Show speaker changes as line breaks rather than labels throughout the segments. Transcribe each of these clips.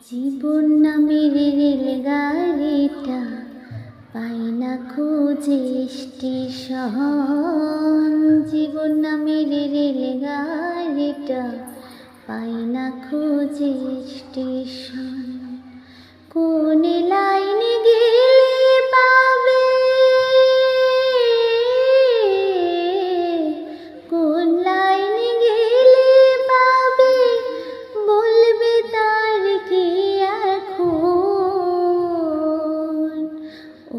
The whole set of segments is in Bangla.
জীবন নামের রেলগাড়িটা পাই না খুঁজে স্টেশন। জীবন নামের রেলগাড়িটা পাই না খুঁজে স্টেশন। কোন লাইনে গেলে পাবে, কোন লাইনে গেলে পাবে, বলবে তার কি এখন। ও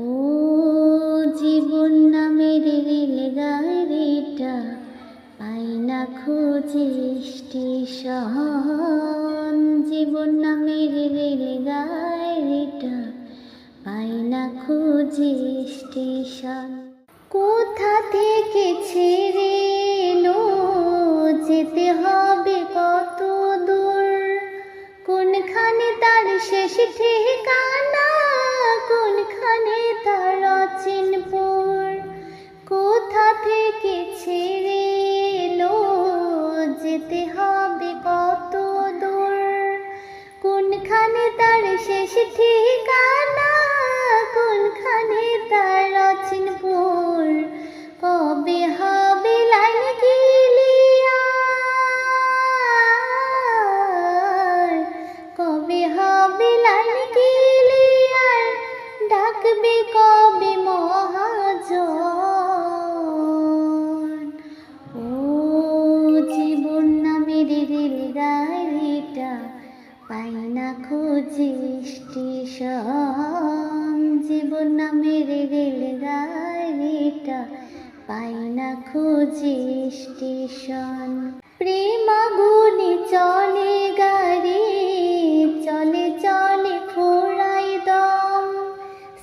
জীবন নামের রেলগাড়িটা পাই না খুঁজে স্টেশন। জীবন নামের রেলগাড়িটা পাই না খুঁজে স্টেশন। কোথা থেকে ছেড়ে এলো, যেতে হবে কত দূর, কোনখানে তার শেষ ঠিকানা, কোনখানে তার অচিনপুর। কোথা থেকে ছেড়ে এলো, যেতে হবে কত দূর, কোনখানে তার শেষ ঠিকানা, কোনখানে তার অচিনপুর। কবে হবে লাইন ক্লিয়ার, কবে হবে লাইন ক্লিয়ার, ডাকবে কবে মহাজন। ও জীবন নামের রেলগাড়িটা পাই না খুঁজে স্টেশন। জীবন নামের রেলগাড়িটা পাই না খুঁজে স্টেশন। প্রেম আগুনে চলে গাড়ি, চলে চলে ফোড়াই দম,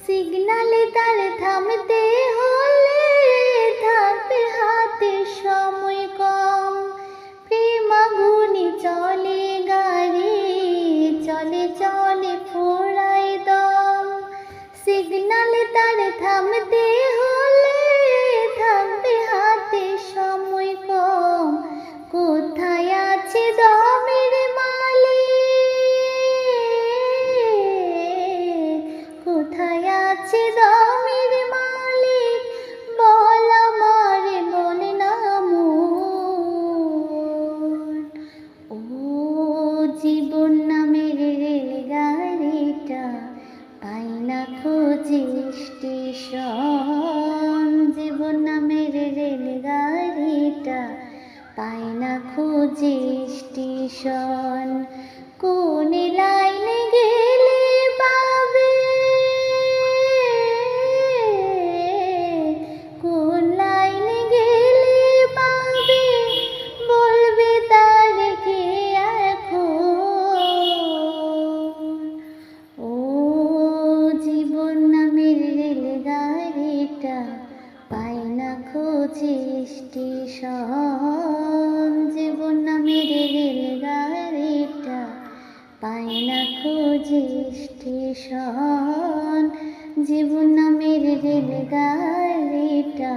সিগনালে তার থামতে হলে থাকবে হাতে সময় কম। প্রেম আগুনে চলে গাড়ি, চলে চলে ফোড়াই দম, সিগনালে তার থামতে হলে থাকবে হাতে সময় কম। কোথায় আছে দমের মালিক, কোথায় আছে দমের মালিক, বল আমারে বল না মন। ও জীবন নামের রেলগাড়িটা পাই না খুঁজে স্টেশন। জীবন নামের রেলগাড়িটা পাই না খুঁজে স্টেশন। কোন লাইনে গেলে পাবে, কোন লাইনে গেলে পাবে, বলবে তার কে এখন। ও জীবন নামের রেলগাড়িটা পাই না খুঁজে স্টেশন। জীবন নামের রেলগাড়িটা পাই না খুঁজে স্টেশন। জীবন নামের রেলগাড়িটা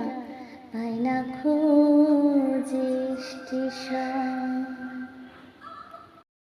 পাই না খুঁজে স্টেশন।